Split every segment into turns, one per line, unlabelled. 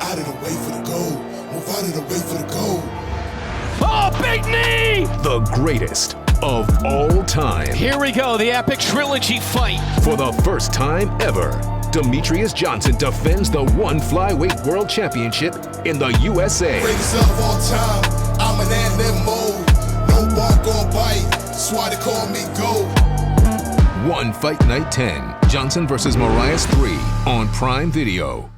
out of the way for the goal. Move out of the way for the goal.
Oh, big knee!
The greatest of all time.
Here we go, the epic trilogy fight.
For the first time ever, Demetrius Johnson defends the one flyweight world championship in the USA.
Greatest of all time, I'm an animal. No bark or bite, that's why they call me GOAT.
One Fight Night 10, Johnson versus Moraes 3 on Prime Video.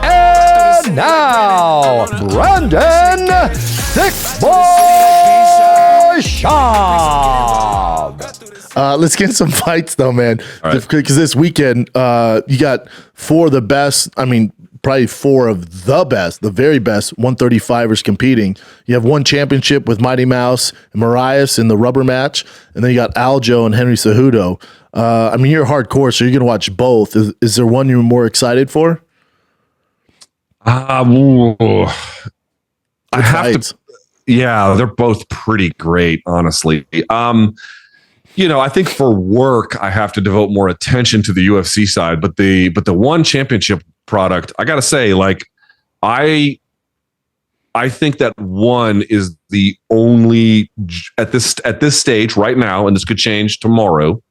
And now, Brandon Thick Boy Schaub.
Let's get some fights though, man.
Right.
Because this weekend, you got four of the best. I mean, probably four of the best, the very best 135ers competing. You have one championship with Mighty Mouse and Moraes in the rubber match, and then you got Aljo and Henry Cejudo. I mean, you're hardcore, so you're gonna watch both. Is there one you're more excited for?
I have to. Yeah, they're both pretty great, honestly. I think for work, I have to devote more attention to the UFC side, but the one championship product, I gotta say, like, I think that one is the only at this stage right now, and this could change tomorrow.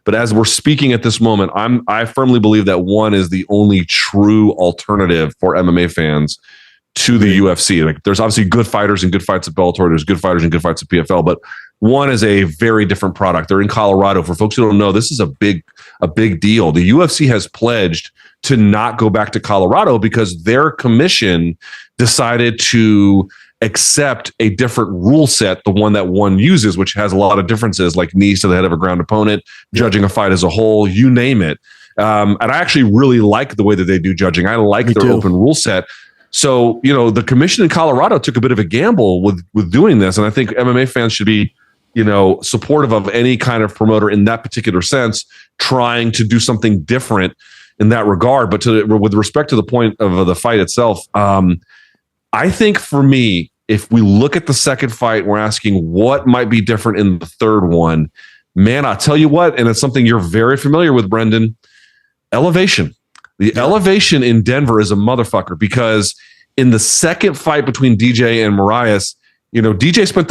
But as we're speaking at this moment, I firmly believe that one is the only true alternative for MMA fans to the UFC. Like, there's obviously good fighters and good fights at Bellator. There's good fighters and good fights at PFL, but one is a very different product. They're in Colorado. For folks who don't know, this is a big deal. The UFC has pledged to not go back to Colorado because their commission decided to accept a different rule set, the one that one uses, which has a lot of differences, like knees to the head of a ground opponent, judging a fight as a whole, you name it. And I actually really like the way that they do judging. I like their open rule set. So, the commission in Colorado took a bit of a gamble with doing this. And I think MMA fans should be, supportive of any kind of promoter in that particular sense, trying to do something different in that regard. But with respect to the point of the fight itself, I think for me, if we look at the second fight, we're asking what might be different in the third one. Man, I'll tell you what, and it's something you're very familiar with, Brendan, elevation. The elevation in Denver is a motherfucker, because in the second fight between DJ and Moraes, DJ spent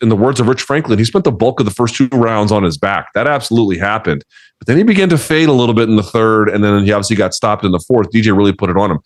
in the words of Rich Franklin, he spent the bulk of the first two rounds on his back. That absolutely happened. But then he began to fade a little bit in the third, and then he obviously got stopped in the fourth. DJ really put it on him.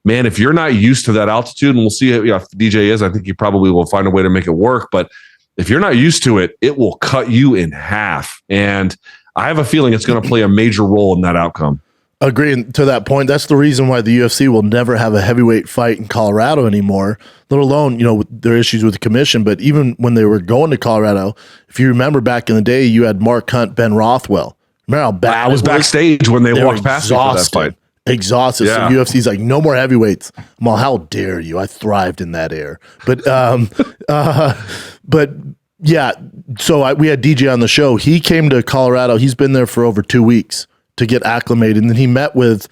Man, if you're not used to that altitude, and we'll see if DJ is, I think he probably will find a way to make it work. But if you're not used to it, it will cut you in half. And I have a feeling it's going to play a major role in that outcome.
Agreeing to that point, that's the reason why the UFC will never have a heavyweight fight in Colorado anymore, let alone, their issues with the commission. But even when they were going to Colorado, if you remember back in the day, you had Mark Hunt, Ben Rothwell. Remember how bad
I was backstage when they walked past me for that fight.
Exhausted.
Yeah.
So UFC's like, no more heavyweights. Well, how dare you? I thrived in that air. But yeah, so we had DJ on the show. He came to Colorado. He's been there for over 2 weeks to get acclimated. And then he met with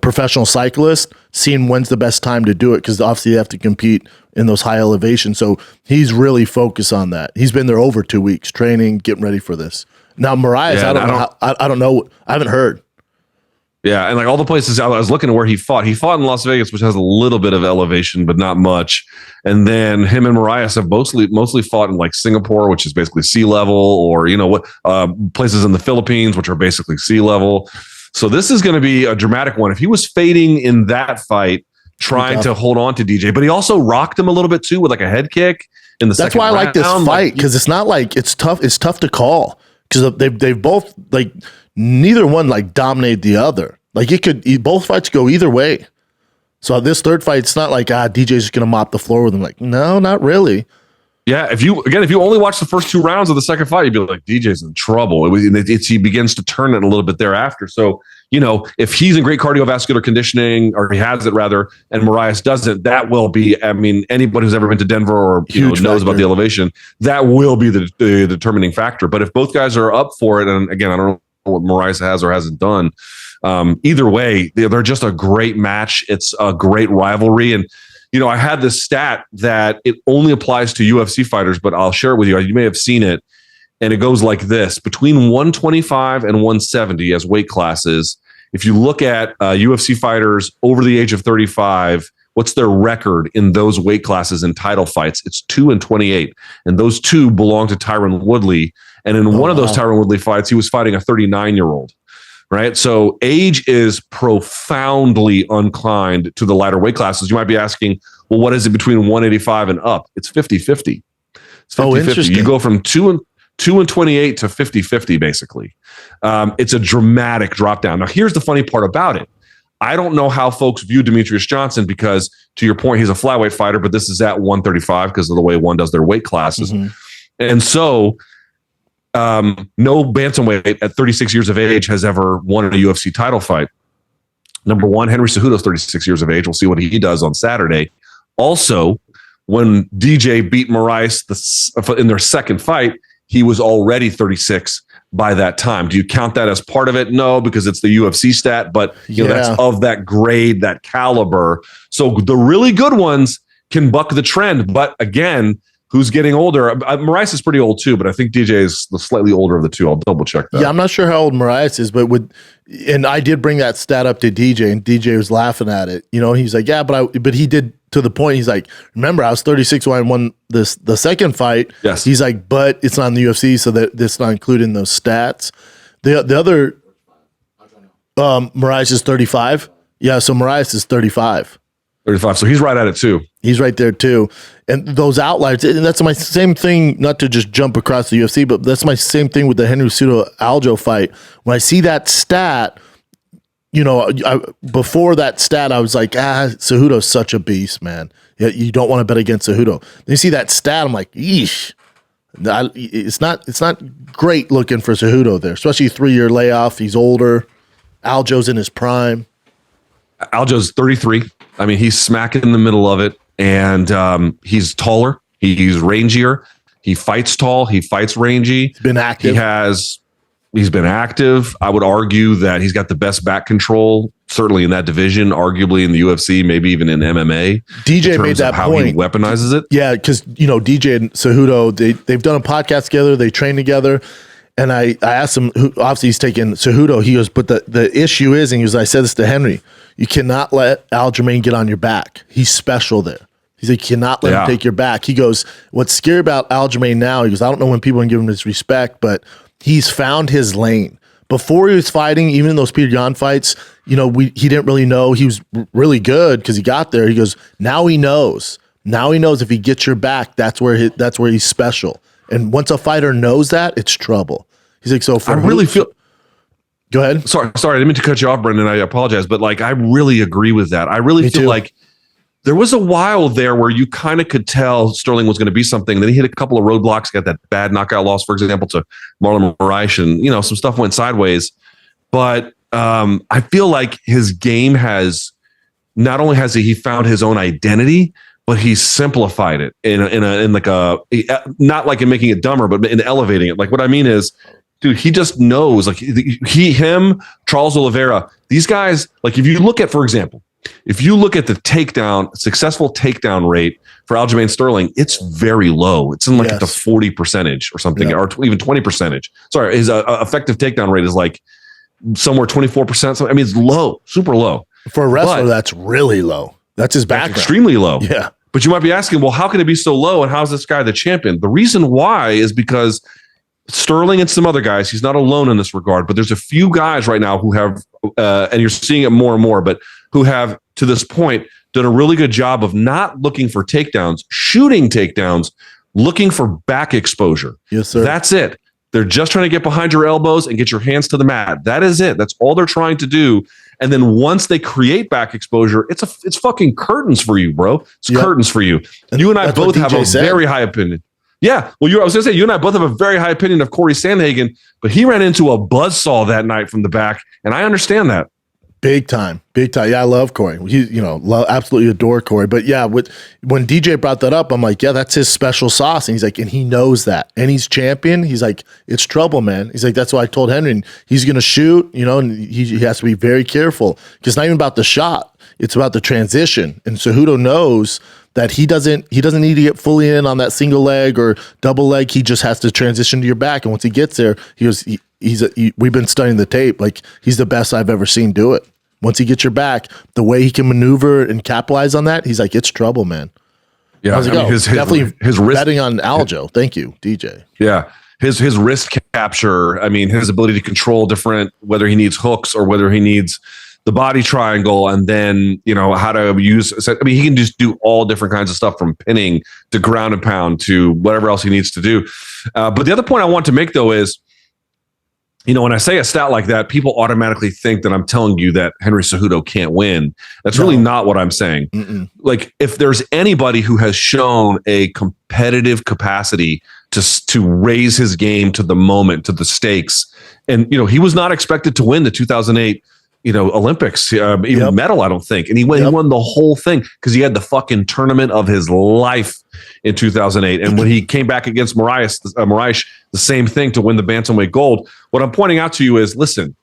professional cyclists, seeing when's the best time to do it, because obviously they have to compete in those high elevations. So he's really focused on that. He's been there over 2 weeks, training, getting ready for this. Now, Moraes, I don't know. I haven't heard.
Yeah, and like all the places, I was looking at where he fought. He fought in Las Vegas, which has a little bit of elevation, but not much. And then him and Moraes have mostly fought in like Singapore, which is basically sea level, or places in the Philippines, which are basically sea level. So this is going to be a dramatic one. If he was fading in that fight, trying to hold on to DJ, but he also rocked him a little bit too with like a head kick in the second round.
That's why I like this fight, because it's not like it's tough. It's tough to call because they've both like. Neither one like dominated the other. Like both fights go either way. So this third fight, it's not like DJ's just gonna mop the floor with him. Like, no, not really.
Yeah, if you only watch the first two rounds of the second fight, you'd be like, DJ's in trouble. He begins to turn it a little bit thereafter. So, if he's in great cardiovascular conditioning, or he has it rather, and Moraes doesn't, that will be, anybody who's ever been to Denver or knows about the elevation, that will be the determining factor. But if both guys are up for it, and again, I don't know what Moraes has or hasn't done, either way, they're just a great match. It's a great rivalry. And, I had this stat that it only applies to UFC fighters, but I'll share it with you. You may have seen it. And it goes like this: between 125 and 170 as weight classes, if you look at UFC fighters over the age of 35, what's their record in those weight classes in title fights? It's 2-28. And those two belong to Tyron Woodley. And in one of those Tyron Woodley fights, he was fighting a 39-year-old. Right. So age is profoundly inclined to the lighter weight classes. You might be asking, well, what is it between 185 and up? It's 50-50. It's 50-50. You go from 2-28 to 50-50, basically. It's a dramatic drop down. Now, here's the funny part about it. I don't know how folks view Demetrious Johnson because, to your point, he's a flyweight fighter, but this is at 135 because of the way one does their weight classes. Mm-hmm. And so no bantamweight at 36 years of age has ever won a UFC title fight. Number one, Henry Cejudo is 36 years of age. We'll see what he does on Saturday. Also, when DJ beat Moraes in their second fight, he was already 36 by that time. Do you count that as part of it? No, because it's the UFC stat, but you know, that's of that grade, that caliber. So the really good ones can buck the trend. But again, who's getting older? Moraes is pretty old too, but I think DJ is the slightly older of the two. I'll double check that.
Yeah, I'm not sure how old Moraes is, but and I did bring that stat up to DJ, and DJ was laughing at it. You know, he's like, yeah, but he did to the point. He's like, remember, I was 36 when I won the second fight.
Yes. He's
like, but it's not in the UFC, so that's not included in those stats. The other, Moraes is 35. Yeah, so Moraes is 35.
35. So he's right at it too.
He's right there too. And those outliers, and that's my same thing, not to just jump across the UFC, but that's my same thing with the Henry Cejudo Aljo fight. When I see that stat, you know, before that stat, I was like, Cejudo's such a beast, man. You don't want to bet against Cejudo. Then you see that stat, I'm like, yeesh. It's not great looking for Cejudo there, especially a 3-year layoff. He's older. Aljo's in his prime.
Aljo's 33. I mean, he's smack in the middle of it, and he's taller. He's rangier. He fights tall. He fights rangy.
He's been active.
He's been active. I would argue that he's got the best back control, certainly in that division, arguably in the UFC, maybe even in MMA.
DJ made that
how
point.
He weaponizes it.
Yeah, because you know DJ and Cejudo, they've done a podcast together. They train together. And I asked him, obviously he's taking Cejudo. He goes, but the issue is, and he goes, I said this to Henry, you cannot let Aljamain get on your back. He's special there. He's like, you cannot let him take your back. He goes, what's scary about Aljamain now, he goes, I don't know when people can give him his respect, but he's found his lane. Before he was fighting, even in those Peter Yan fights, you know, he didn't really know. He was really good because he got there. He goes, now he knows. Now he knows if he gets your back, that's where he's special. And once a fighter knows that, it's trouble. He's like, so for
I really feel.
Go ahead.
Sorry, I didn't mean to cut you off, Brendan. I apologize, but like, I really agree with that. I really feel like there was a while there where you kind of could tell Sterling was going to be something. Then he hit a couple of roadblocks, got that bad knockout loss, for example, to Marlon Moraes, and you know, some stuff went sideways. But I feel like his game has not only has he found his own identity, but he's simplified it in like a, not like in making it dumber, but in elevating it. Like what I mean is, dude, he just knows, like him, Charles Oliveira, these guys, like if you look at, for example, if you look at the successful takedown rate for Aljamain Sterling, it's very low. It's in like the 40% or something, or even 20%. Sorry, his effective takedown rate is like somewhere 24%. I mean, it's low, super low.
For a wrestler, that's really low. That's his background.
Extremely low.
Yeah.
But you might be asking, well, how can it be so low? And how's this guy the champion? The reason why is because Sterling and some other guys, he's not alone in this regard, but there's a few guys right now who have, and you're seeing it more and more, but who have, to this point, done a really good job of not looking for takedowns, shooting takedowns, looking for back exposure.
Yes, sir.
That's it. They're just trying to get behind your elbows and get your hands to the mat. That is it. That's all they're trying to do. And then once they create back exposure, it's fucking curtains for you, bro. It's curtains for you. And you and I both have a very high opinion. Yeah. Well, I was going to say, you and I both have a very high opinion of Corey Sandhagen, but he ran into a buzzsaw that night from the back. And I understand that.
Big time. Yeah, I love Corey. Absolutely adore Corey. But yeah, when DJ brought that up, I'm like, yeah, that's his special sauce. And he's like, and he knows that. And he's champion. He's like, it's trouble, man. He's like, that's why I told Henry, and he's going to shoot, and he has to be very careful. Because it's not even about the shot. It's about the transition. And Cejudo knows that he doesn't need to get fully in on that single leg or double leg. He just has to transition to your back. And once he gets there, we've been studying the tape. Like, he's the best I've ever seen do it. Once he gets your back, the way he can maneuver and capitalize on that, he's like, it's trouble, man.
Yeah,
I was like, definitely
his wrist
betting on Aljo. Thank you, DJ.
Yeah. His wrist capture, I mean, his ability to control different, whether he needs hooks or whether he needs the body triangle, and then, how to use, I mean, he can just do all different kinds of stuff, from pinning to ground and pound to whatever else he needs to do. But the other point I want to make, though, is, when I say a stat like that, people automatically think that I'm telling you that Henry Cejudo can't win. That's really not what I'm saying.
Mm-mm.
Like, if there's anybody who has shown a competitive capacity to raise his game to the moment, to the stakes, and he was not expected to win the 2008 Olympics, even medal, I don't think. And he won the whole thing because he had the fucking tournament of his life in 2008. And when he came back against Moraes, the same thing, to win the bantamweight gold. What I'm pointing out to you is, listen,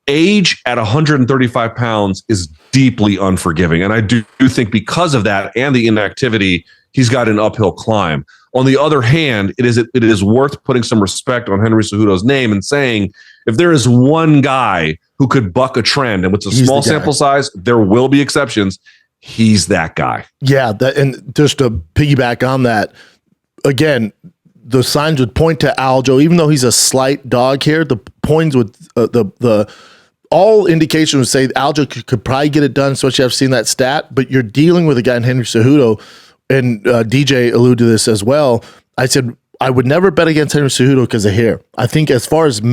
age at 135 pounds is deeply unforgiving. And I do think because of that and the inactivity, he's got an uphill climb. On the other hand, it is worth putting some respect on Henry Cejudo's name and saying, if there is one guy who could buck a trend, and with a small sample size, there will be exceptions, he's that guy. Yeah,
and just to piggyback on that, again, the signs would point to Aljo, even though he's a slight dog here. The points would the all indications would say Aljo could probably get it done, especially after seeing that stat. But you're dealing with a guy in Henry Cejudo, and DJ alluded to this as well. I said I would never bet against Henry Cejudo because of hair. I think as far as the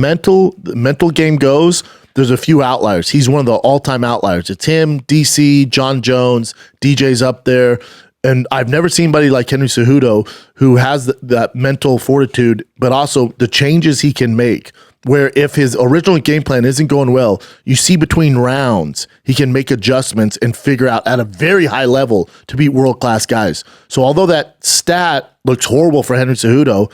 mental game goes, there's a few outliers. He's one of the all-time outliers. It's him, DC, Jon Jones, DJ's up there. And I've never seen anybody like Henry Cejudo who has that mental fortitude, but also the changes he can make, where if his original game plan isn't going well, you see between rounds, he can make adjustments and figure out at a very high level to beat world-class guys. So although that stat looks horrible for Henry Cejudo,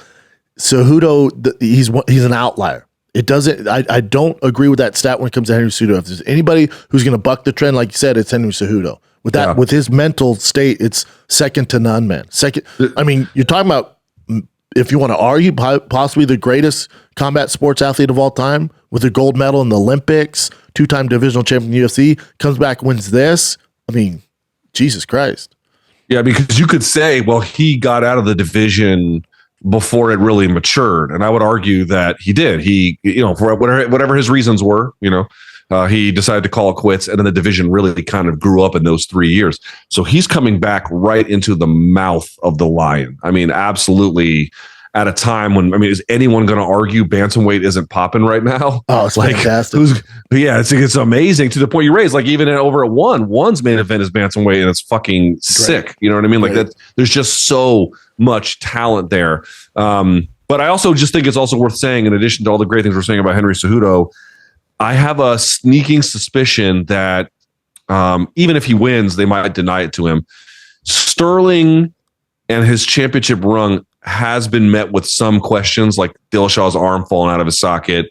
he's an outlier. It doesn't. I don't agree with that stat when it comes to Henry Cejudo. If there's anybody who's going to buck the trend, like you said, it's Henry Cejudo. With that, with his mental state, it's second to none, man. I mean, you're talking about, if you want to argue, possibly the greatest combat sports athlete of all time, with a gold medal in the Olympics, 2-time divisional champion in the UFC, comes back, wins this. I mean, Jesus Christ.
Yeah, because you could say, well, he got out of the division before it really matured. And I would argue that he did. He, for whatever his reasons were, he decided to call it quits, and then the division really kind of grew up in those 3 years. So he's coming back right into the mouth of the lion. I mean, absolutely, at a time when, is anyone going to argue bantamweight isn't popping right now?
Oh, it's like fantastic.
It's amazing, to the point you raised. Like, even over at one's main event is bantamweight, and it's fucking sick. You know what I mean? Like that. There's just so much talent there. But I also just think it's also worth saying, in addition to all the great things we're saying about Henry Cejudo, I have a sneaking suspicion that even if he wins, they might deny it to him. Sterling and his championship run has been met with some questions, like Dillashaw's arm falling out of his socket.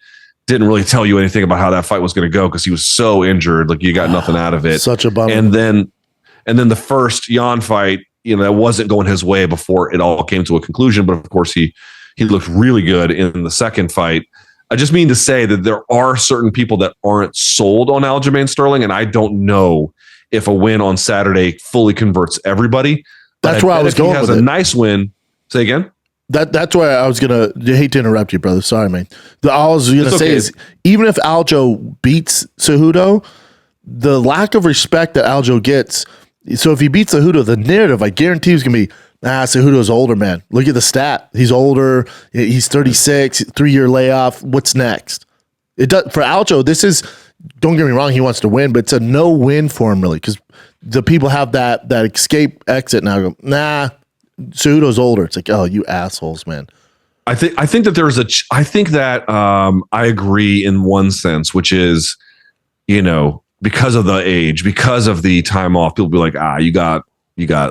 Didn't really tell you anything about how that fight was going to go because he was so injured. Like, you got nothing out of it.
Such a bummer.
And then the first Jan fight, that wasn't going his way before it all came to a conclusion. But of course, he looked really good in the second fight. I just mean to say that there are certain people that aren't sold on Aljamain Sterling, and I don't know if a win on Saturday fully converts everybody.
That's where I was going with it.
If he has a nice win, say again?
That's why I was going to hate to interrupt you, brother. Sorry, man. All I was going to say is, even if Aljo beats Cejudo, the lack of respect that Aljo gets, so if he beats Cejudo, the narrative, I guarantee, is going to be, Cejudo's older, man. Look at the stat. He's older. He's 36, 3-year layoff. What's next? It does for Aljo. This is, don't get me wrong, he wants to win, but it's a no win for him, really, because the people have that escape exit now. Go, Cejudo's older. It's like, oh, you assholes, man.
I think that I agree in one sense, which is, because of the age, because of the time off, people be like, you got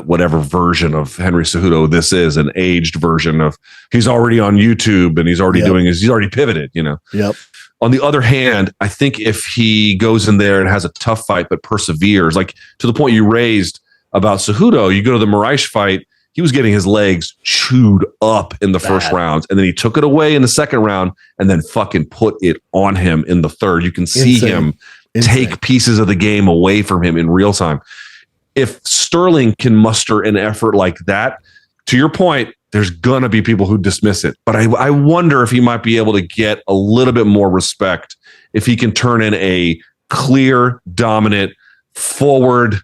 whatever version of Henry Cejudo this is, an aged version of, he's already on YouTube and he's already he's already pivoted,
Yep.
On the other hand, I think if he goes in there and has a tough fight but perseveres, like to the point you raised about Cejudo, you go to the Moraes fight, he was getting his legs chewed up in the first rounds, and then he took it away in the second round and then fucking put it on him in the third. You can see him take pieces of the game away from him in real time. If Sterling can muster an effort like that, to your point, there's going to be people who dismiss it. But I wonder if he might be able to get a little bit more respect if he can turn in a clear, dominant, forward,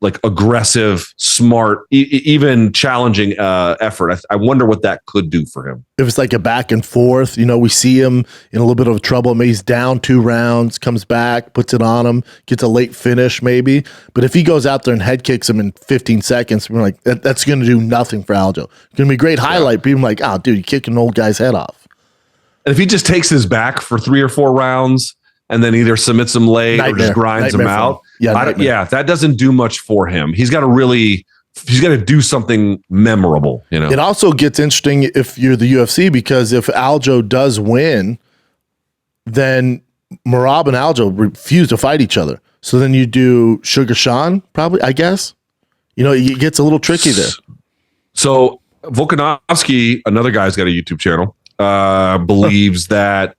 like aggressive, smart, even challenging effort. I wonder what that could do for him.
If it's like a back and forth, we see him in a little bit of trouble. Maybe he's down 2 rounds, comes back, puts it on him, gets a late finish maybe. But if he goes out there and head kicks him in 15 seconds, we're like, that's going to do nothing for Aljo. It's going to be a great highlight. People like, oh, dude, you kicking an old guy's head off.
And if he just takes his back for 3 or 4 rounds and then either submits him late or just grinds him out, that doesn't do much for him. He's got to do something memorable.
It also gets interesting if you're the UFC, because if Aljo does win, then Merab and Aljo refuse to fight each other. So then you do Sugar Sean, probably, I guess. It gets a little tricky there.
So Volkanovski, another guy's got a YouTube channel, believes that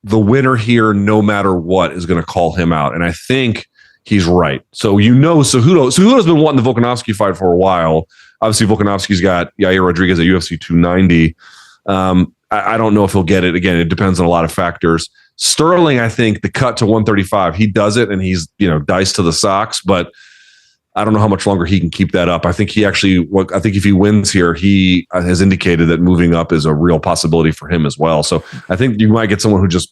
the winner here, no matter what, is going to call him out. And I think he's right. So, Cejudo's been wanting the Volkanovski fight for a while. Obviously, Volkanovski's got Yair Rodriguez at UFC 290. I don't know if he'll get it. Again, it depends on a lot of factors. Sterling, I think the cut to 135, he does it, and he's, diced to the socks, but I don't know how much longer he can keep that up. I think I think if he wins here, he has indicated that moving up is a real possibility for him as well. So I think you might get someone who just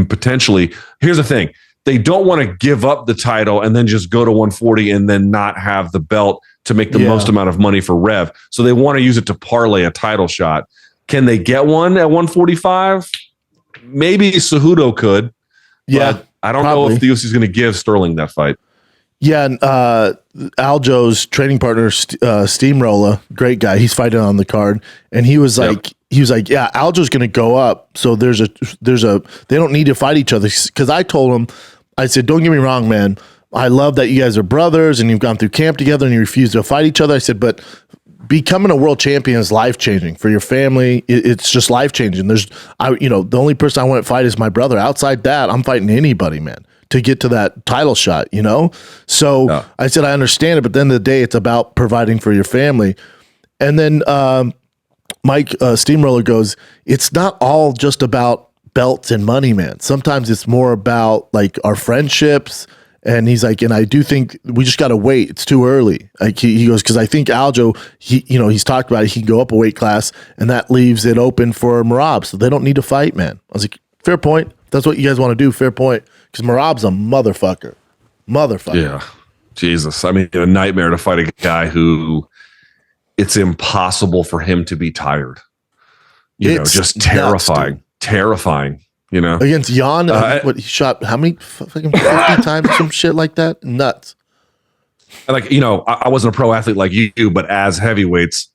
potentially, here's the thing. They don't want to give up the title and then just go to 140 and then not have the belt to make the most amount of money for Rev. So they want to use it to parlay a title shot. Can they get one at 145? Maybe Cejudo could.
Yeah.
But I don't know if the UFC is going to give Sterling that fight.
Yeah, and Aljo's training partner, Steamroller, great guy. He's fighting on the card, and he was like, yeah, Aljo's going to go up. So there's a. They don't need to fight each other, because I told him, I said, don't get me wrong, man. I love that you guys are brothers and you've gone through camp together and you refuse to fight each other. I said, but becoming a world champion is life changing for your family. It's just life changing. The only person I want to fight is my brother. Outside that, I'm fighting anybody, man, to get to that title shot, So I said, I understand it, but at the end of the day, it's about providing for your family. And then Mike Steamroller goes, it's not all just about belts and money, man. Sometimes it's more about like our friendships. And he's like, and I do think we just got to wait. It's too early. Like he goes, because I think Aljo, he's talked about it. He can go up a weight class, and that leaves it open for Merab. So they don't need to fight, man. I was like, fair point. If that's what you guys want to do, fair point. Because Merab's a motherfucker.
Yeah. Jesus. I mean, a nightmare to fight a guy who it's impossible for him to be tired. Just terrifying. Terrifying.
Against Jan, he shot how many fucking 50 times, some shit like that? Nuts.
Like, I wasn't a pro athlete like you, but as heavyweights,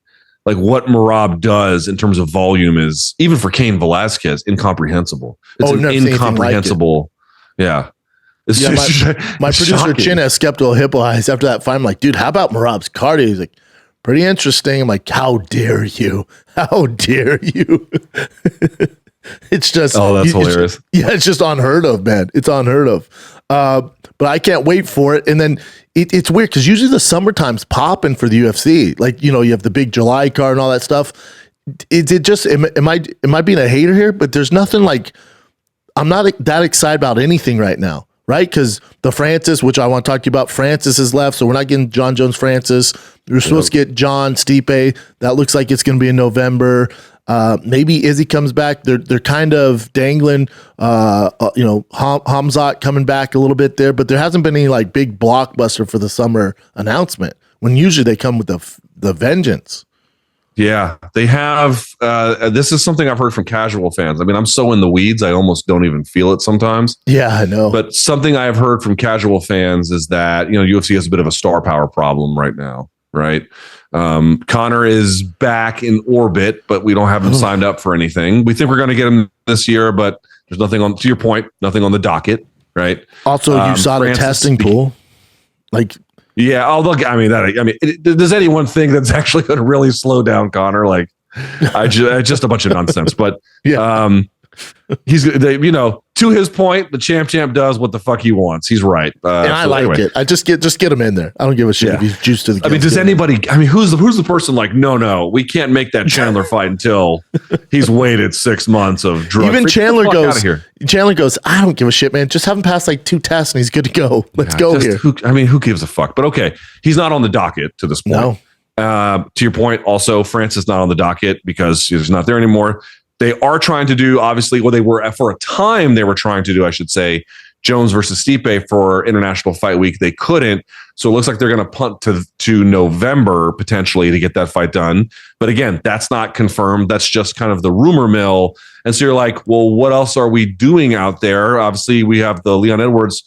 like what Merab does in terms of volume is, even for Cain Velasquez, incomprehensible. It's incomprehensible. Like
my producer
shocking.
Chin has skeptical hippo eyes after that fight. I'm like, dude, how about Merab's cardio? He's like, pretty interesting. I'm like, how dare you? How dare you? It's just,
that's hilarious.
It's just unheard of, man. It's unheard of. But I can't wait for it. And then it's weird because usually the summertime's popping for the UFC. Like, you have the big July card and all that stuff. Am I being a hater here? But there's nothing like, I'm not that excited about anything right now, right? Because the Francis, which I want to talk to you about, Francis is left. So we're not getting Jon Jones Francis. We're supposed to get John Stipe. That looks like it's going to be in November. Maybe Izzy comes back. They're kind of dangling, Hamzat coming back a little bit there, but there hasn't been any like big blockbuster for the summer announcement when usually they come with the vengeance.
Yeah, they have. This is something I've heard from casual fans. I mean, I'm so in the weeds, I almost don't even feel it sometimes.
Yeah, I know.
But something I have heard from casual fans is that, UFC has a bit of a star power problem right now, right? Conor is back in orbit, but we don't have him signed up for anything. We think we're going to get him this year, but there's nothing to your point, nothing on the docket, right?
Also, you saw the testing pool. Like,
Yeah, although does anyone think that's actually going to really slow down Conor? Like, just a bunch of nonsense. But to his point, the champ does what the fuck he wants. He's right.
And I like it. I just get him in there. I don't give a shit if he's juiced to the.
Does anybody? Who's the person like? No, we can't make that Chandler fight until he's waited 6 months of drugs.
Even Chandler goes, I don't give a shit, man. Just have him pass like 2 tests and he's good to go. Let's go here.
Who gives a fuck? But okay, he's not on the docket to this point.
No.
To your point, also Francis not on the docket because he's not there anymore. They are trying to do, obviously, they were for a time they were trying to do, I should say, Jones versus Stipe for International Fight Week. They couldn't. So it looks like they're going to punt to November potentially to get that fight done. But again, that's not confirmed. That's just kind of the rumor mill. And so you're like, well, what else are we doing out there? Obviously, we have the Leon Edwards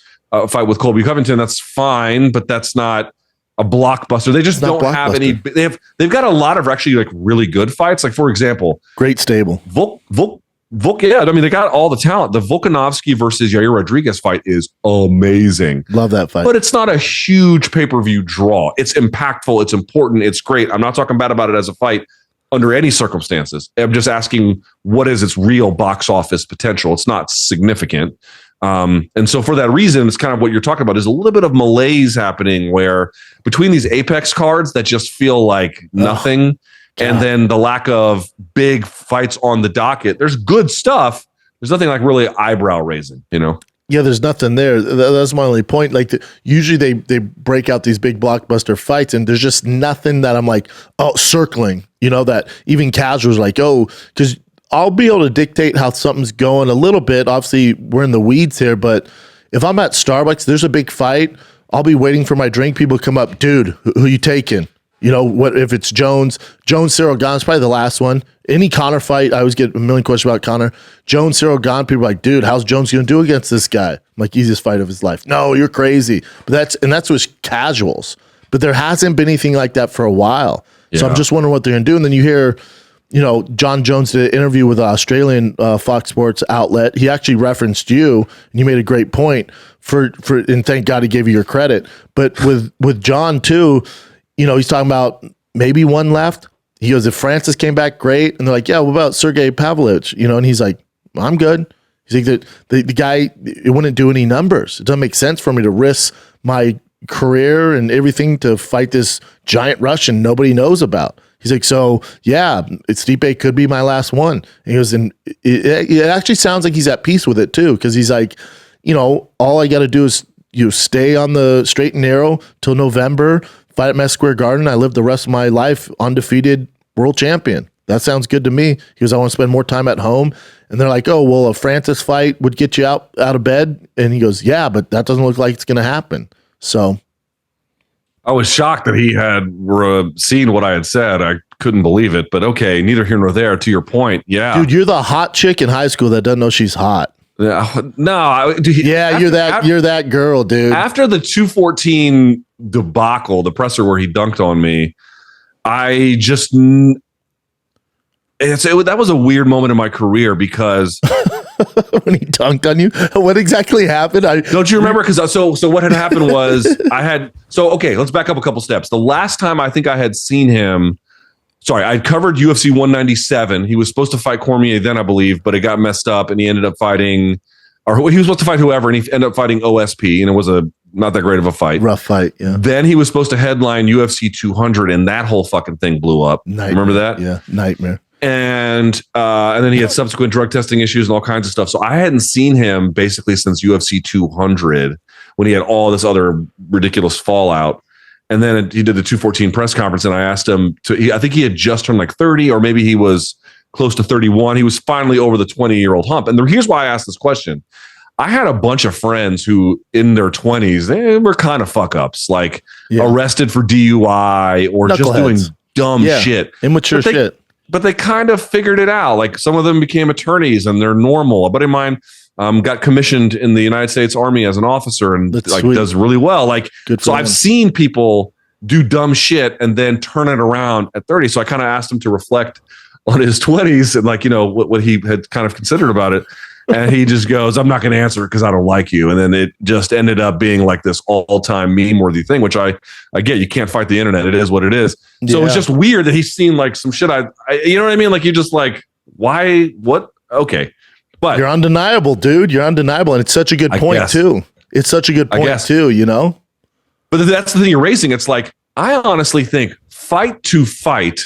fight with Colby Covington. That's fine, but that's not a blockbuster. They just don't have any. They've got a lot of actually like really good fights. Like for example,
great stable.
Yeah, I mean they got all the talent. The Volkanovski versus Yair Rodriguez fight is amazing.
Love that fight.
But it's not a huge pay-per-view draw. It's impactful. It's important. It's great. I'm not talking bad about it as a fight under any circumstances. I'm just asking what is its real box office potential. It's not significant. And so for that reason, it's kind of what you're talking about is a little bit of malaise happening where between these Apex cards that just feel like nothing and then the lack of big fights on the docket, there's good stuff. There's nothing like really eyebrow raising,
Yeah, there's nothing there. That's my only point. Like usually they break out these big blockbuster fights and there's just nothing that I'm like, circling, that even casuals like, because I'll be able to dictate how something's going a little bit. Obviously, we're in the weeds here, but if I'm at Starbucks, there's a big fight. I'll be waiting for my drink. People come up, dude, who you taking? What if it's Jones, Cyril Gane is probably the last one. Any Conor fight, I always get a million questions about Conor. Jones, Cyril Gane, people are like, dude, how's Jones going to do against this guy? I'm like, easiest fight of his life. No, you're crazy. But that's with casuals. But there hasn't been anything like that for a while. Yeah. So I'm just wondering what they're going to do. And then you hear, Jon Jones did an interview with an Australian Fox Sports outlet. He actually referenced you, and you made a great point and thank God he gave you your credit. But with Jon too, he's talking about maybe one left. He goes, if Francis came back, great. And they're like, yeah, what about Sergey Pavlovich? And he's like, I'm good. He's like, the guy, it wouldn't do any numbers. It doesn't make sense for me to risk my career and everything to fight this giant Russian nobody knows about. He's like, so yeah, Stipe could be my last one. And he goes, and it actually sounds like he's at peace with it too, because he's like, all I got to do is stay on the straight and narrow till November, fight at Madison Square Garden. I live the rest of my life undefeated world champion. That sounds good to me. He goes, I want to spend more time at home. And they're like, oh, well, a Francis fight would get you out of bed. And he goes, yeah, but that doesn't look like it's going to happen. So
I was shocked that he had seen what I had said. I couldn't believe it, but okay, neither here nor there. To your point, yeah,
dude, you're the hot chick in high school that doesn't know she's hot.
Yeah, no,
you're that girl, dude.
After the 214 debacle, the presser where he dunked on me, I just that was a weird moment in my career because.
When he dunked on you, what exactly happened?
Don't you remember? Because so what had happened was let's back up a couple steps. The last time I think I had seen him, I'd covered UFC 197. He was supposed to fight Cormier then, I believe, but it got messed up, and he ended up fighting, or he was supposed to fight whoever, and he ended up fighting OSP, and it was not that great of a fight.
Rough fight, yeah.
Then he was supposed to headline UFC 200, and that whole fucking thing blew up.
Nightmare.
Remember that?
Yeah, nightmare.
And then he had subsequent drug testing issues and all kinds of stuff. So I hadn't seen him basically since UFC 200 when he had all this other ridiculous fallout. And then he did the 214 press conference, and I asked him I think he had just turned like 30, or maybe he was close to 31. He was finally over the 20-year-old hump. And here's why I asked this question. I had a bunch of friends who in their 20s, they were kind of fuck ups, like arrested for DUI or just doing dumb shit.
Immature shit.
But they kind of figured it out. Like some of them became attorneys and they're normal. A buddy of mine got commissioned in the United States Army as an officer and does really well. So I've seen people do dumb shit and then turn it around at 30. So I kind of asked him to reflect on his 20s and what he had kind of considered about it. And he just goes, I'm not going to answer it because I don't like you. And then it just ended up being like this all-time meme-worthy thing, which I get. You can't fight the internet. It is what it is. So it's just weird that he's seen like some shit. You know what I mean? Like, you just like, why? What? Okay. But
you're undeniable, dude. You're undeniable. And it's such a good point, too. It's such a good point, too, you know?
But that's the thing you're raising. It's like, I honestly think fight to fight,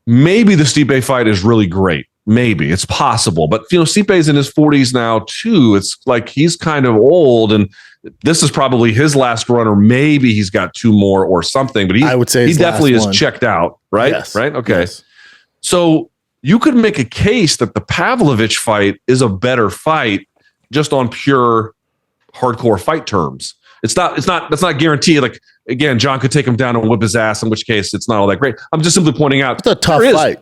maybe the Stipe fight is really great. Maybe it's possible, but Stipe's in his 40s now too. It's like he's kind of old, and this is probably his last run, or maybe he's got two more or something. But I would say he definitely is checked out, right?
Yes.
Right? Okay.
Yes.
So you could make a case that the Pavlovich fight is a better fight, just on pure hardcore fight terms. That's not guaranteed. Like, again, Jon could take him down and whip his ass, in which case it's not all that great. I'm just simply pointing out
it's a tough fight.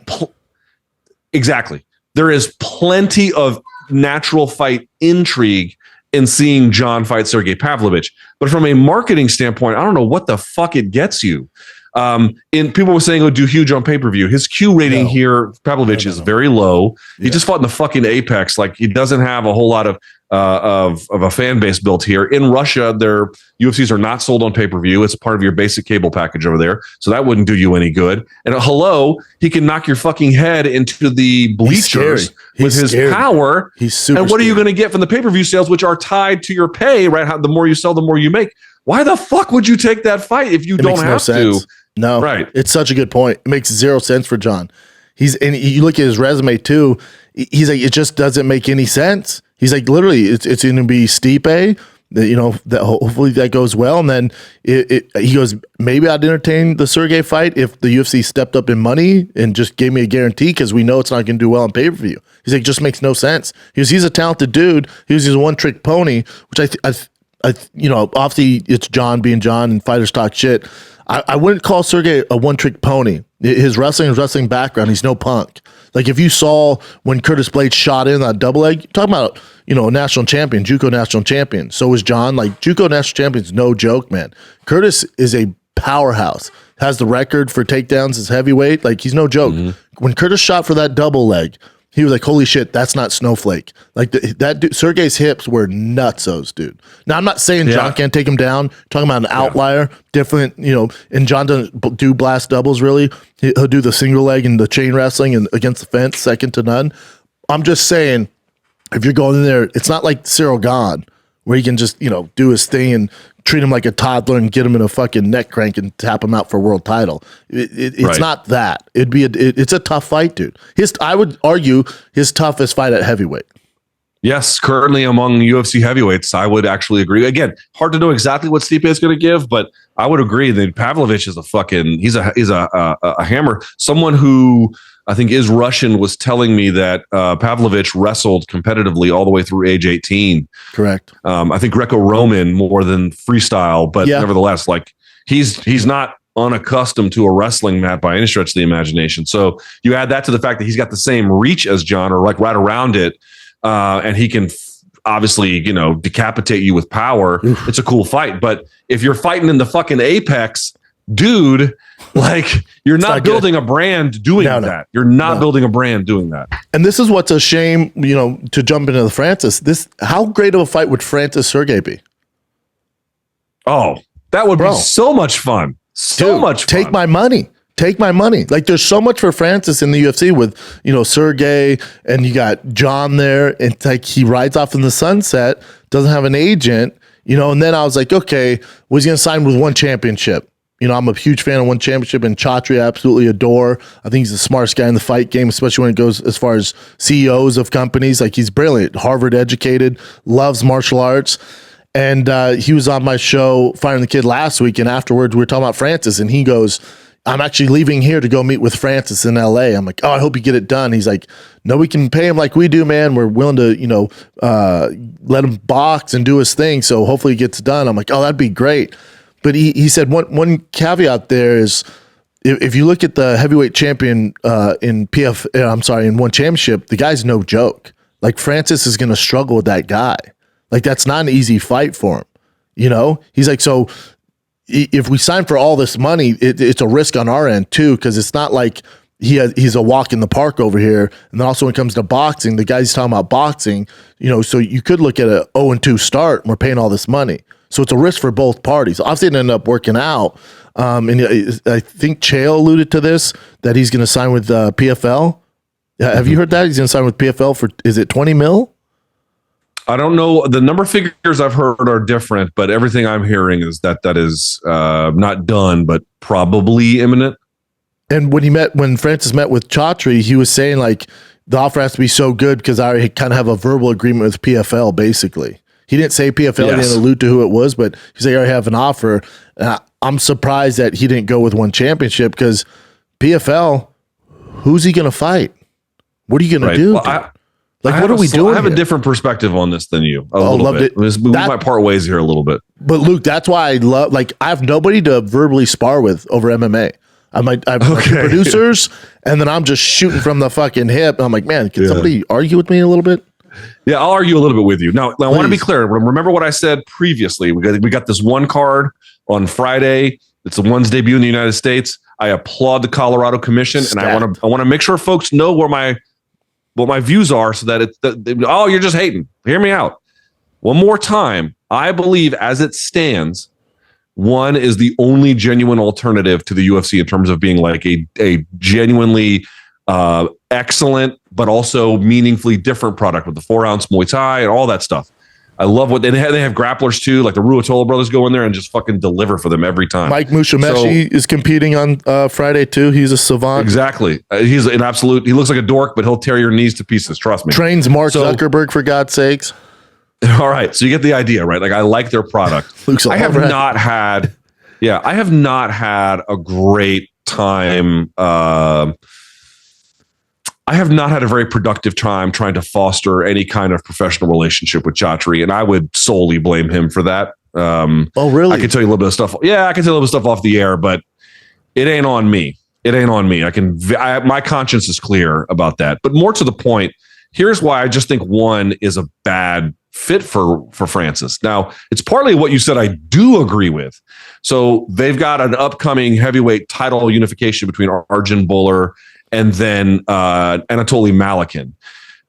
Exactly. There is plenty of natural fight intrigue in seeing Jon fight Sergey Pavlovich. But from a marketing standpoint, I don't know what the fuck it gets you. People were saying, do huge on pay-per-view. His Q rating here, Pavlovich, is very low. He just fought in the fucking Apex. Like, he doesn't have a whole lot of a fan base built here. In Russia, their UFCs are not sold on pay-per-view. It's part of your basic cable package over there. So that wouldn't do you any good. And he can knock your fucking head into the bleachers with his power.
He's super
And what are you going to get from the pay-per-view sales, which are tied to your pay, right? The more you sell, the more you make. Why the fuck would you take that fight if you don't have to?
No,
right.
It's such a good point. It makes zero sense for Jon. And you look at his resume too. He's like, it just doesn't make any sense. He's like, literally, it's going to be Stipe. That hopefully that goes well. And then he goes, maybe I'd entertain the Sergey fight if the UFC stepped up in money and just gave me a guarantee, because we know it's not going to do well on pay-per-view. He's like, just makes no sense. He's a talented dude. He's a one-trick pony, which obviously it's Jon being Jon and fighters talk shit. I wouldn't call Sergey a one-trick pony. His wrestling background, he's no Punk. Like, if you saw when Curtis Blades shot in that double leg, talking about, a national champion, JUCO national champion. So is Jon. Like, JUCO national champion's no joke, man. Curtis is a powerhouse. Has the record for takedowns as heavyweight. Like, he's no joke. Mm-hmm. When Curtis shot for that double leg, he was like, holy shit, that's not Snowflake. Like, that dude, Sergey's hips were nutsos, dude. Now, I'm not saying Jon can't take him down. I'm talking about an outlier, different, and Jon doesn't do blast doubles, really. He'll do the single leg and the chain wrestling and against the fence, second to none. I'm just saying, if you're going in there, it's not like Cyril Gahn, where he can just, do his thing and treat him like a toddler and get him in a fucking neck crank and tap him out for a world title. It's not that. It's a tough fight, dude. I would argue his toughest fight at heavyweight. Yes, currently among UFC heavyweights, I would actually agree. Again, hard to know exactly what Stipe is going to give, but I would agree that Pavlovich is he's a hammer. Someone who I think is Russian was telling me that Pavlovich wrestled competitively all the way through age 18. Correct. I think Greco-Roman more than freestyle, but nevertheless, like he's not unaccustomed to a wrestling mat by any stretch of the imagination. So you add that to the fact that he's got the same reach as Jon, or like right around it, and he can obviously, decapitate you with power. Oof. It's a cool fight. But if you're fighting in the fucking Apex, dude, like you're not building a brand doing that. You're not building a brand doing that. And this is what's a shame, to jump into the Francis. How great of a fight would Francis Sergey be? Oh, that would be so much fun. So much fun. Take my money. Take my money. Like, there's so much for Francis in the UFC with, Sergey, and you got Jon there, and it's like he rides off in the sunset, doesn't have an agent, and then I was like, okay, was he going to sign with one championship? I'm a huge fan of one championship, and Chatri I absolutely adore. I think he's the smartest guy in the fight game, especially when it goes as far as CEOs of companies. Like, he's brilliant, Harvard educated, loves martial arts. And he was on my show, Firing the Kid, last week, and afterwards we were talking about Francis, and he goes, I'm actually leaving here to go meet with Francis in LA. I'm like, oh, I hope you get it done. He's like, no, we can pay him like we do, man. We're willing to, let him box and do his thing. So hopefully it gets done. I'm like, oh, that'd be great. But he said one caveat there is, if you look at the heavyweight champion in one championship, the guy's no joke. Like, Francis is going to struggle with that guy. Like, that's not an easy fight for him. He's like, so if we sign for all this money, it's a risk on our end too, because it's not like he's a walk in the park over here. And then also when it comes to boxing, the guys talking about boxing, so you could look at a 0-2 start and we're paying all this money. So it's a risk for both parties. Obviously, it ended up working out. And I think Chael alluded to this, that he's going to sign with PFL. Have you heard that? He's going to sign with PFL for, is it 20 mil?
I don't know. The number of figures I've heard are different, but everything I'm hearing is that is not done, but probably imminent.
And when Francis met with Chatri, he was saying like the offer has to be so good because I already kind of have a verbal agreement with PFL, basically. He didn't say PFL, He didn't allude to who it was, but he said, I already have an offer. I'm surprised that he didn't go with one championship because PFL, who's he going to fight? What are you going to do?
Well,
what are we doing?
I have
here?
a different perspective on this than you.
Loved
bit.
It.
We might part ways here a little bit.
But Luke, that's why I love, I have nobody to verbally spar with over MMA. I have producers, and then I'm just shooting from the fucking hip. And I'm like, man, can somebody argue with me a little bit?
Yeah, I'll argue a little bit with you. Now I want to be clear. Remember what I said previously. We got this one card on Friday. It's the one's debut in the United States. I applaud the Colorado Commission, and I want to make sure folks know what my views are, so that you're just hating. Hear me out. One more time. I believe, as it stands, one is the only genuine alternative to the UFC in terms of being like a genuinely excellent, but also meaningfully different product with the 4-ounce Muay Thai and all that stuff. I love what they have grapplers too, like the Ruotolo brothers go in there and just fucking deliver for them every time.
Mike Musumeci is competing on Friday too. He's a savant.
Exactly. He's an absolute, he looks like a dork, but he'll tear your knees to pieces. Trust me.
Trains Mark Zuckerberg, for God's sakes.
All right. So you get the idea, right? Like, I like their product. I have not had a great time. I have not had a very productive time trying to foster any kind of professional relationship with Chatri, and I would solely blame him for that.
Oh, really?
I can tell you a little bit of stuff. Yeah, I can tell you a little bit of stuff off the air, but it ain't on me. It ain't on me. My conscience is clear about that. But more to the point, here's why I just think one is a bad fit for Francis. Now, it's partly what you said I do agree with. So they've got an upcoming heavyweight title unification between Arjun Bhullar and then Anatoly Malikin.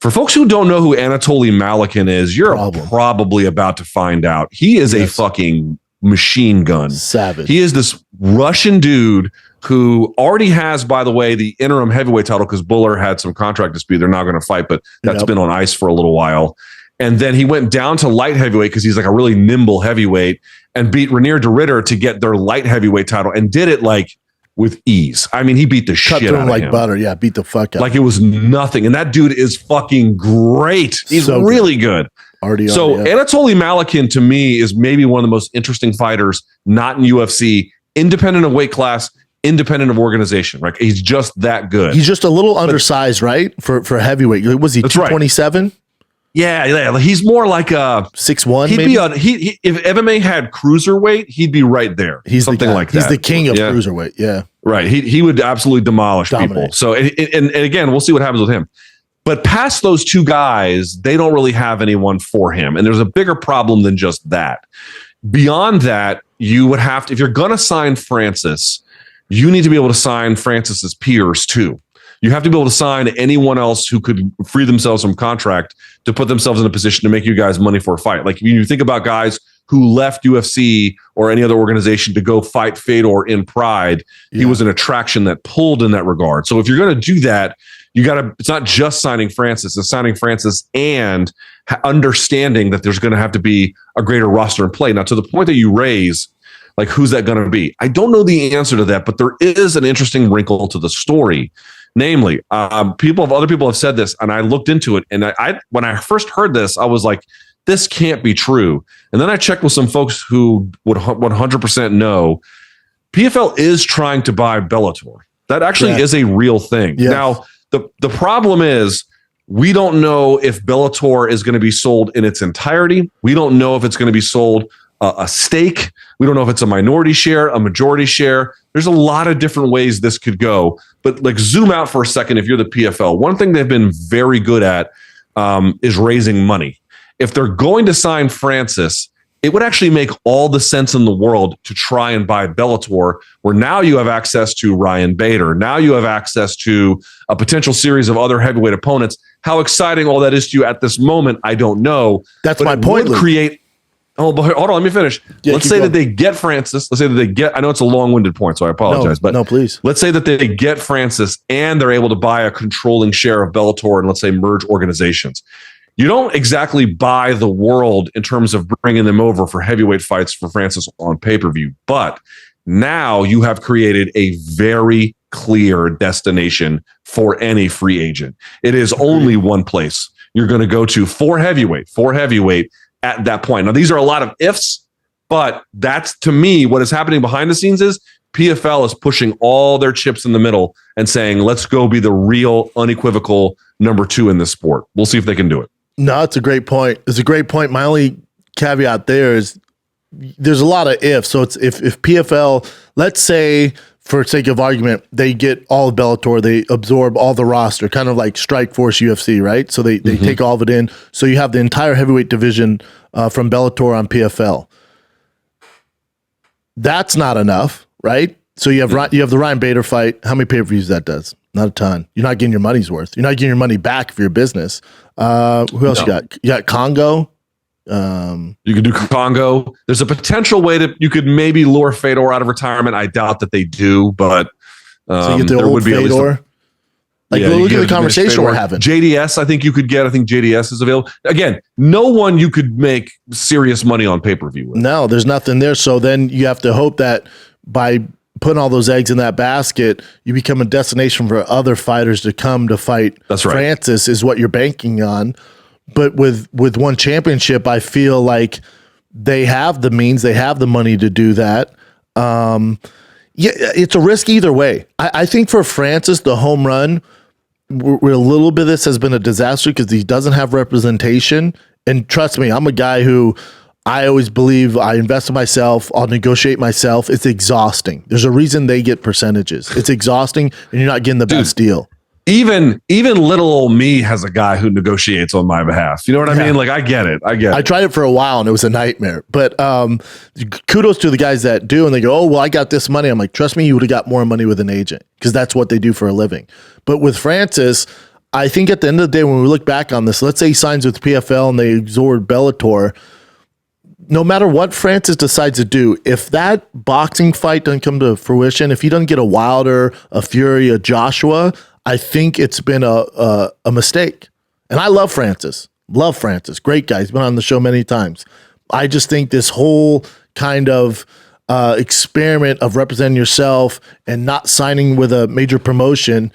For folks who don't know who Anatoly Malikin is, you're probably about to find out. He is a fucking machine gun.
Savage.
He is this Russian dude who already has, by the way, the interim heavyweight title because Bhullar had some contract dispute. They're not going to fight, but that's been on ice for a little while. And then he went down to light heavyweight because he's like a really nimble heavyweight and beat Ranier de Ridder to get their light heavyweight title and did it like with ease. I mean, he beat the shit out of him.
Butter. Yeah, beat the fuck out.
Like it was nothing. And that dude is fucking great. He's so really good. Anatoly Malikin, to me, is maybe one of the most interesting fighters, not in UFC, independent of weight class, independent of organization. Right? He's just that good.
He's just a little undersized, right? For heavyweight. Was he 227? Right.
Yeah. He's more like a
6'1".
He'd maybe? Be if MMA had cruiserweight, he'd be right there.
He's
something like that.
He's the king of cruiserweight. Yeah,
right. He would absolutely demolish people. So and again, we'll see what happens with him. But past those two guys, they don't really have anyone for him, and there's a bigger problem than just that. Beyond that, you would have to, if you're going to sign Francis, you need to be able to sign Francis's peers too. You have to be able to sign anyone else who could free themselves from contract to put themselves in a position to make you guys money for a fight. Like you think about guys who left UFC or any other organization to go fight Fedor in Pride. He was an attraction that pulled in that regard. So if you're going to do that, it's not just signing Francis, it's signing Francis and understanding that there's going to have to be a greater roster in play. Now, to the point that you raise, like, who's that going to be? I don't know the answer to that, but there is an interesting wrinkle to the story. Namely, other people have said this, and I looked into it. And I when I first heard this, I was like, this can't be true. And then I checked with some folks who would 100% know PFL is trying to buy Bellator. That actually is a real thing. Yes. Now, the problem is we don't know if Bellator is going to be sold in its entirety. We don't know if it's going to be sold a stake. We don't know if it's a minority share, a majority share. There's a lot of different ways this could go. But like, zoom out for a second. If you're the PFL, one thing they've been very good at is raising money. If they're going to sign Francis, it would actually make all the sense in the world to try and buy Bellator, where now you have access to Ryan Bader. Now you have access to a potential series of other heavyweight opponents. How exciting all that is to you at this moment, I don't know.
That's my point.
Create. Oh, but hold on, let me finish. Let's say that they get Francis. Let's say that they get, I know it's a long-winded point, so I apologize.
No, please.
Let's say that they get Francis and they're able to buy a controlling share of Bellator and let's say merge organizations. You don't exactly buy the world in terms of bringing them over for heavyweight fights for Francis on pay-per-view. But now you have created a very clear destination for any free agent. It is only one place you're going to go to for heavyweight at that point. Now, these are a lot of ifs, but that's, to me, what is happening behind the scenes is PFL is pushing all their chips in the middle and saying, let's go be the real, unequivocal number 2 in this sport. We'll see if they can do it.
No, it's a great point. It's a great point. My only caveat there is there's a lot of ifs. So it's if PFL, let's say, for sake of argument, they get all of Bellator, they absorb all the roster, kind of like Strikeforce UFC, right? So they take all of it in. So you have the entire heavyweight division from Bellator on PFL. That's not enough, right? So you have the Ryan Bader fight. How many pay-per-views that does? Not a ton. You're not getting your money's worth. You're not getting your money back for your business. Who else you got? You got Congo.
You could do Congo. There's a potential way that you could maybe lure Fedor out of retirement. I doubt that they do, but
so you get the old Fedor. Look at the conversation we're having.
JDS, I think you could get. I think JDS is available. Again, no one you could make serious money on pay-per-view with.
No, there's nothing there. So then you have to hope that by putting all those eggs in that basket, you become a destination for other fighters to come to fight.
That's right.
Francis is what you're banking on. But with one championship, I feel like they have the means, they have the money to do that. It's a risk either way. I think for Francis, the home run, we're a little bit of this has been a disaster because he doesn't have representation. And trust me, I'm a guy who I always believe I invest in myself. I'll negotiate myself. It's exhausting. There's a reason they get percentages. It's exhausting, and you're not getting the best deal.
Even little old me has a guy who negotiates on my behalf. You know what I mean? Like, I get it. I tried
it for a while, and it was a nightmare. But kudos to the guys that do, and they go, oh, well, I got this money. I'm like, trust me, you would have got more money with an agent because that's what they do for a living. But with Francis, I think at the end of the day, when we look back on this, let's say he signs with PFL and they absorb Bellator, no matter what Francis decides to do, if that boxing fight doesn't come to fruition, if he doesn't get a Wilder, a Fury, a Joshua, I think it's been a mistake. And I love Francis. Great guy. He's been on the show many times. I just think this whole kind of experiment of representing yourself and not signing with a major promotion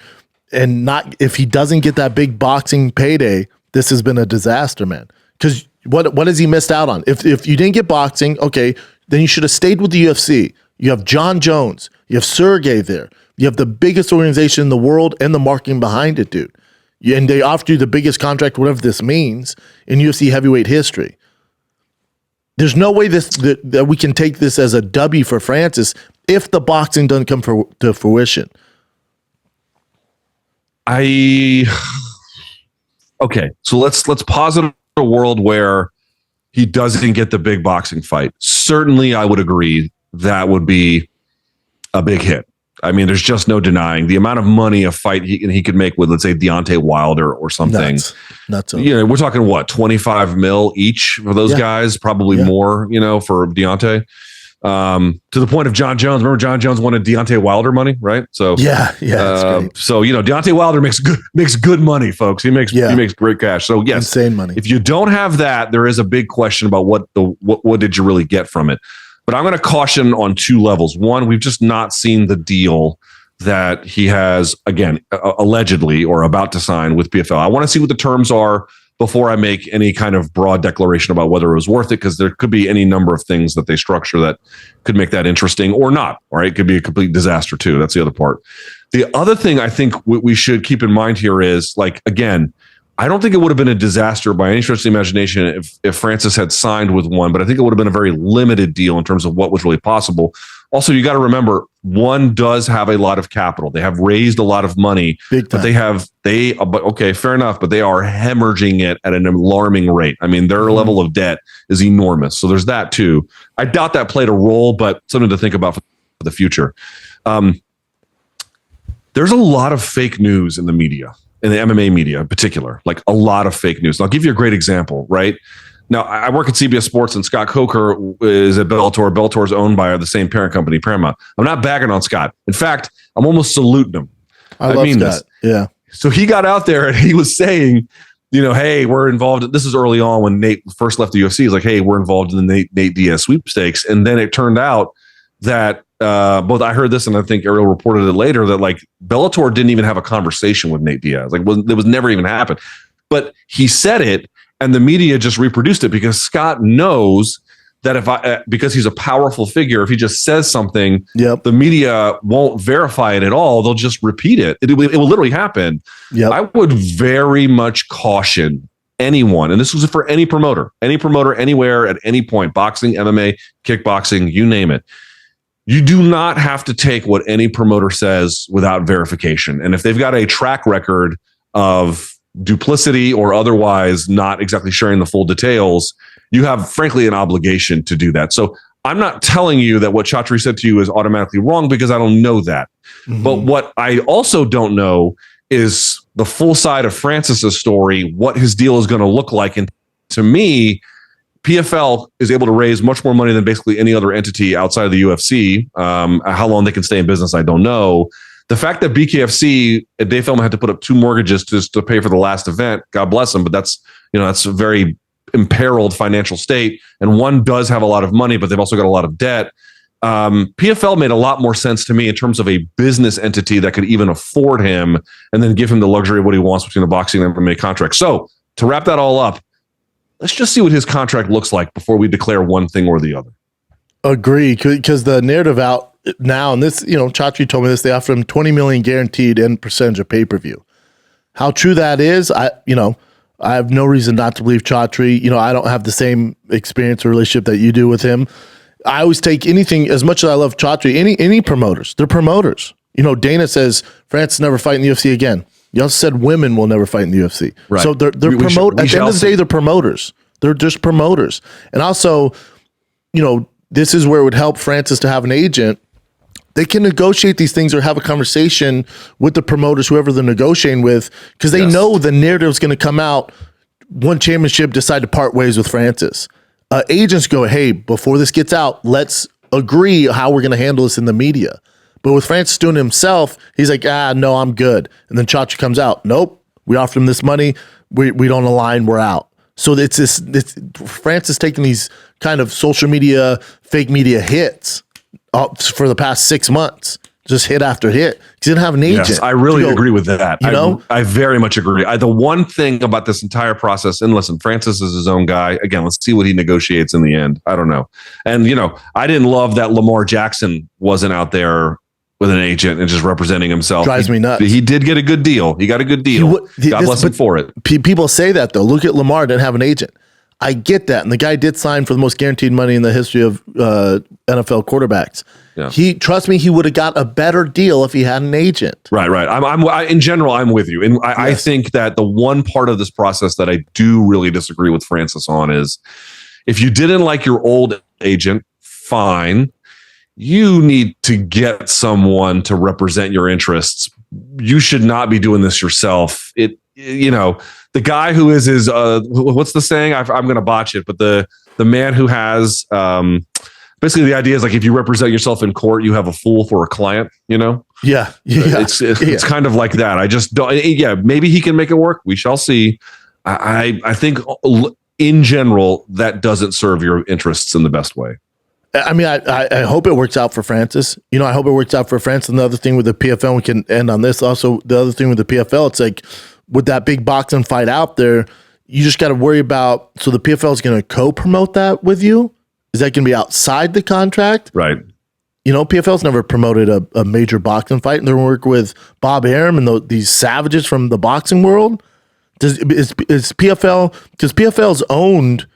and not, if he doesn't get that big boxing payday, this has been a disaster, man. Because what has he missed out on? If you didn't get boxing, okay, then you should have stayed with the UFC. You have Jon Jones. You have Sergey there. You have the biggest organization in the world and the marketing behind it, dude. And they offered you the biggest contract, whatever this means, in UFC heavyweight history. There's no way that we can take this as a W for Francis if the boxing doesn't come to fruition.
Okay, so let's posit a world where he doesn't get the big boxing fight. Certainly, I would agree that would be a big hit. I mean, there's just no denying the amount of money a fight he could make with, let's say, Deontay Wilder or something.
Nuts.
We're talking what, 25 mil each for those guys, probably more, for Deontay. To the point of Jon Jones. Remember, Jon Jones wanted Deontay Wilder money, right? So
that's great.
So Deontay Wilder makes good money, folks. He makes great cash. So yes,
insane money.
If you don't have that, there is a big question about what did you really get from it. But I'm going to caution on two levels. One, we've just not seen the deal that he has, again, allegedly or about to sign with PFL. I want to see what the terms are before I make any kind of broad declaration about whether it was worth it, because there could be any number of things that they structure that could make that interesting or not. Right? It could be a complete disaster too. That's the other part. The other thing I think we should keep in mind here is, like, again, I don't think it would have been a disaster by any stretch of the imagination if Francis had signed with one, but I think it would have been a very limited deal in terms of what was really possible. Also, you got to remember, one does have a lot of capital. They have raised a lot of money, but okay, fair enough, but they are hemorrhaging it at an alarming rate. I mean, their level of debt is enormous. So there's that too. I doubt that played a role, but something to think about for the future. There's a lot of fake news in the media. In the MMA media in particular, like a lot of fake news. And I'll give you a great example, right? Now, I work at CBS Sports, and Scott Coker is at Bellator. Bellator is owned by the same parent company, Paramount. I'm not bagging on Scott. In fact, I'm almost saluting him.
I love
mean
Scott.
this.
Yeah.
So he got out there and he was saying, hey, we're involved. This is early on when Nate first left the UFC. He's like, hey, we're involved in the Nate Diaz sweepstakes. And then it turned out that both I heard this and I think Ariel reported it later that like Bellator didn't even have a conversation with Nate Diaz. Like it was never even happened. But he said it and the media just reproduced it because Scott knows that because he's a powerful figure, if he just says something, the media won't verify it at all. They'll just repeat it. It will literally happen. I would very much caution anyone, and this was for any promoter, anywhere, at any point, boxing, MMA, kickboxing, you name it. You do not have to take what any promoter says without verification. And if they've got a track record of duplicity or otherwise not exactly sharing the full details, you have, frankly, an obligation to do that. So I'm not telling you that what Chatri said to you is automatically wrong because I don't know that. But what I also don't know is the full side of Francis's story, what his deal is going to look like. And to me, PFL is able to raise much more money than basically any other entity outside of the UFC. How long they can stay in business, I don't know. The fact that BKFC at Dave Feldman had to put up 2 mortgages to pay for the last event, God bless them, but that's a very imperiled financial state. And one does have a lot of money, but they've also got a lot of debt. PFL made a lot more sense to me in terms of a business entity that could even afford him and then give him the luxury of what he wants between a boxing and MMA contract. So to wrap that all up, let's just see what his contract looks like before we declare one thing or the other. Agree,
because the narrative out now, and this, Chatri told me this, they offer him $20 million guaranteed in percentage of pay-per-view. How true that is, I have no reason not to believe Chatri. I don't have the same experience or relationship that you do with him. I always take anything, as much as I love Chatri, any promoters, they're promoters. Dana says Francis never fight in the UFC again. You also said women will never fight in the UFC.
Right.
So they're promoters. At the end of the day, they're promoters. They're just promoters. And also, this is where it would help Francis to have an agent. They can negotiate these things or have a conversation with the promoters, whoever they're negotiating with, because they know the narrative is going to come out. One championship, decide to part ways with Francis. Agents go, hey, before this gets out, let's agree how we're going to handle this in the media. But with Francis doing it himself, he's like, no, I'm good. And then Chatri comes out, nope, we offered him this money, we don't align, we're out. So it's Francis taking these kind of social media, fake media hits for the past 6 months, just hit after hit. He didn't have an agent.
Yes, I really agree with that. I very much agree. The one thing about this entire process, and listen, Francis is his own guy. Again, let's see what he negotiates in the end. I don't know. And, I didn't love that Lamar Jackson wasn't out there with an agent and just representing himself.
Drives me nuts.
He did get a good deal. He got a good deal. God bless him for it.
People say that, though. Look at Lamar, didn't have an agent. I get that. And the guy did sign for the most guaranteed money in the history of NFL quarterbacks. Yeah. Trust me, he would have got a better deal if he had an agent.
Right. In general, I'm with you. And I think that the one part of this process that I do really disagree with Francis on is if you didn't like your old agent, fine. You need to get someone to represent your interests. You should not be doing this yourself. The guy who is his, what's the saying? I'm going to botch it, but the man who has, basically the idea is like, if you represent yourself in court, you have a fool for a client,
Yeah.
It's kind of like that. I just don't, maybe he can make it work. We shall see. I think in general, that doesn't serve your interests in the best way.
I mean, I hope it works out for Francis. I hope it works out for Francis. And the other thing with the PFL, we can end on this. Also, the other thing with the PFL, it's like with that big boxing fight out there, you just got to worry about. So the PFL is going to co-promote that with you. Is that going to be outside the contract?
Right.
PFL's never promoted a major boxing fight, and they're working with Bob Arum and these savages from the boxing world. Is PFL, because PFL's owned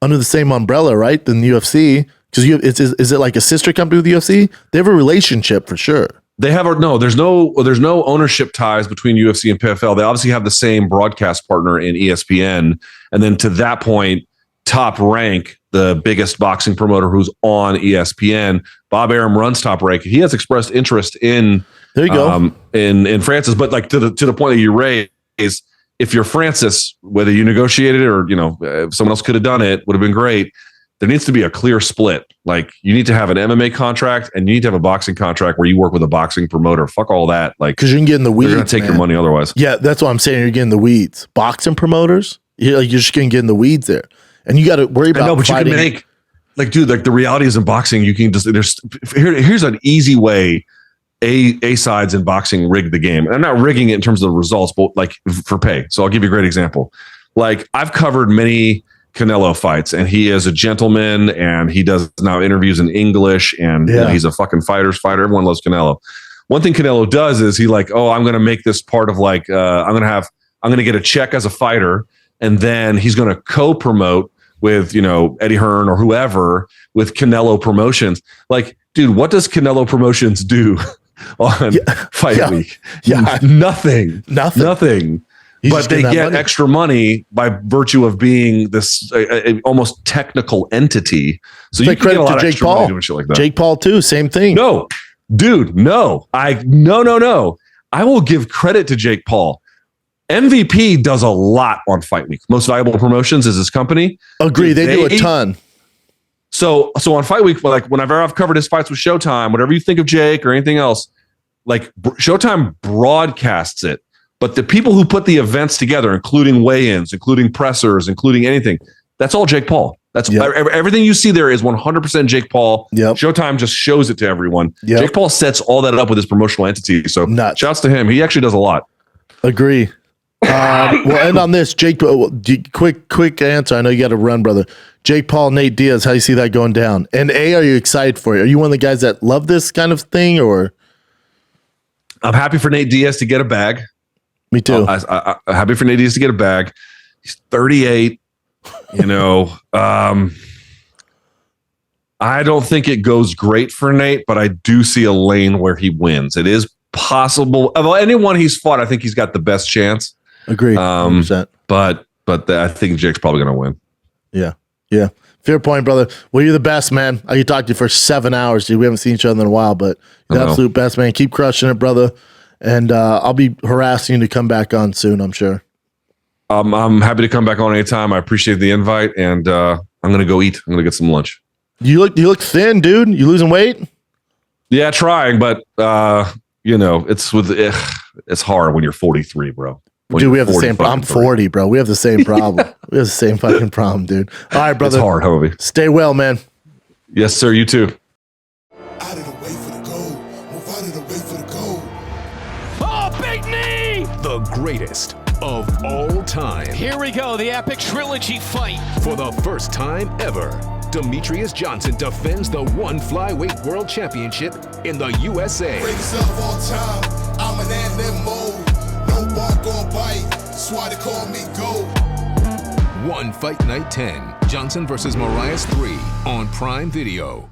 under the same umbrella, right? Than the UFC. Because is it like a sister company with the UFC? They have a relationship for sure.
They have there's no ownership ties between UFC and PFL. They obviously have the same broadcast partner in ESPN, and then to that point, Top Rank, the biggest boxing promoter who's on ESPN, Bob Arum runs Top Rank. He has expressed interest in
there you go
in Francis, but like to the point that you raised, if you're Francis, whether you negotiated it or if someone else could have done it, would have been great. There needs to be a clear split. Like you need to have an MMA contract and you need to have a boxing contract where you work with a boxing promoter. Fuck all that. Like,
because you can get in the weeds.
They're going to take your money otherwise.
Yeah, that's what I'm saying. You're getting the weeds. Boxing promoters, you're just going to get in the weeds there, and you got to worry about. I know, but fighting. You can
make the reality is in boxing, you can just here's an easy way. A sides in boxing rig the game. And I'm not rigging it in terms of the results, but like for pay. So I'll give you a great example. Like I've covered many Canelo fights, and he is a gentleman, and he does now interviews in English, and he's a fucking fighter's fighter. Everyone loves Canelo. One thing Canelo does is he like, I'm going to make this part of like, I'm going to get a check as a fighter, and then he's going to co-promote with, Eddie Hearn or whoever with Canelo Promotions. Like, dude, what does Canelo Promotions do on Fight Week?
Yeah.
Nothing. But they get extra money by virtue of being this almost technical entity. So you can get a lot of Jake extra money doing shit like that.
Jake Paul too, same thing.
No, dude, no. No. I will give credit to Jake Paul. MVP does a lot on Fight Week. Most Valuable Promotions is his company.
Agree, they do a ton.
So on Fight Week, like whenever I've covered his fights with Showtime, whatever you think of Jake or anything else, like Showtime broadcasts it. But the people who put the events together, including weigh-ins, including pressers, including anything, that's all Jake Paul. That's everything you see there is 100% Jake Paul.
Yep.
Showtime just shows it to everyone. Yep. Jake Paul sets all that up with his promotional entity. So shouts to him. He actually does a lot.
Agree. We'll end on this. Jake, quick answer. I know you got to run, brother. Jake Paul, Nate Diaz, how do you see that going down? And are you excited for it? Are you one of the guys that love this kind of thing, or?
I'm happy for Nate Diaz to get a bag.
Me too.
I'm happy for Nate Diaz to get a bag. He's 38. I don't think it goes great for Nate, but I do see a lane where he wins. It is possible. Of anyone he's fought, I think he's got the best chance.
Agree. 100%.
But I think Jake's probably going to win.
Yeah. Fair point, brother. Well, you're the best, man. I could talk to you for 7 hours, dude. We haven't seen each other in a while, but you're the absolute best, man. Keep crushing it, brother. And I'll be harassing you to come back on soon, I'm sure.
I'm happy to come back on anytime. I appreciate the invite, and I'm going to go eat. I'm going to get some lunch. You look thin, dude. You losing weight? Yeah, trying, but it's hard when you're 43, bro. Dude, we have the same problem. I'm 40, bro. We have the same problem. We have the same fucking problem, dude. All right, brother. It's hard, Hobie. Stay well, man. Yes, sir. You too.
Out of the way for the goal. Move out of the way for the goal.
Oh, big knee!
The greatest of all time.
Here we go, the epic trilogy fight.
For the first time ever, Demetrius Johnson defends the one flyweight world championship in the USA.
Greatest of all time. I'm an animal. No bark or bite. That's why they call me GOAT.
One Fight Night 10. Johnson versus Moraes 3 on Prime Video.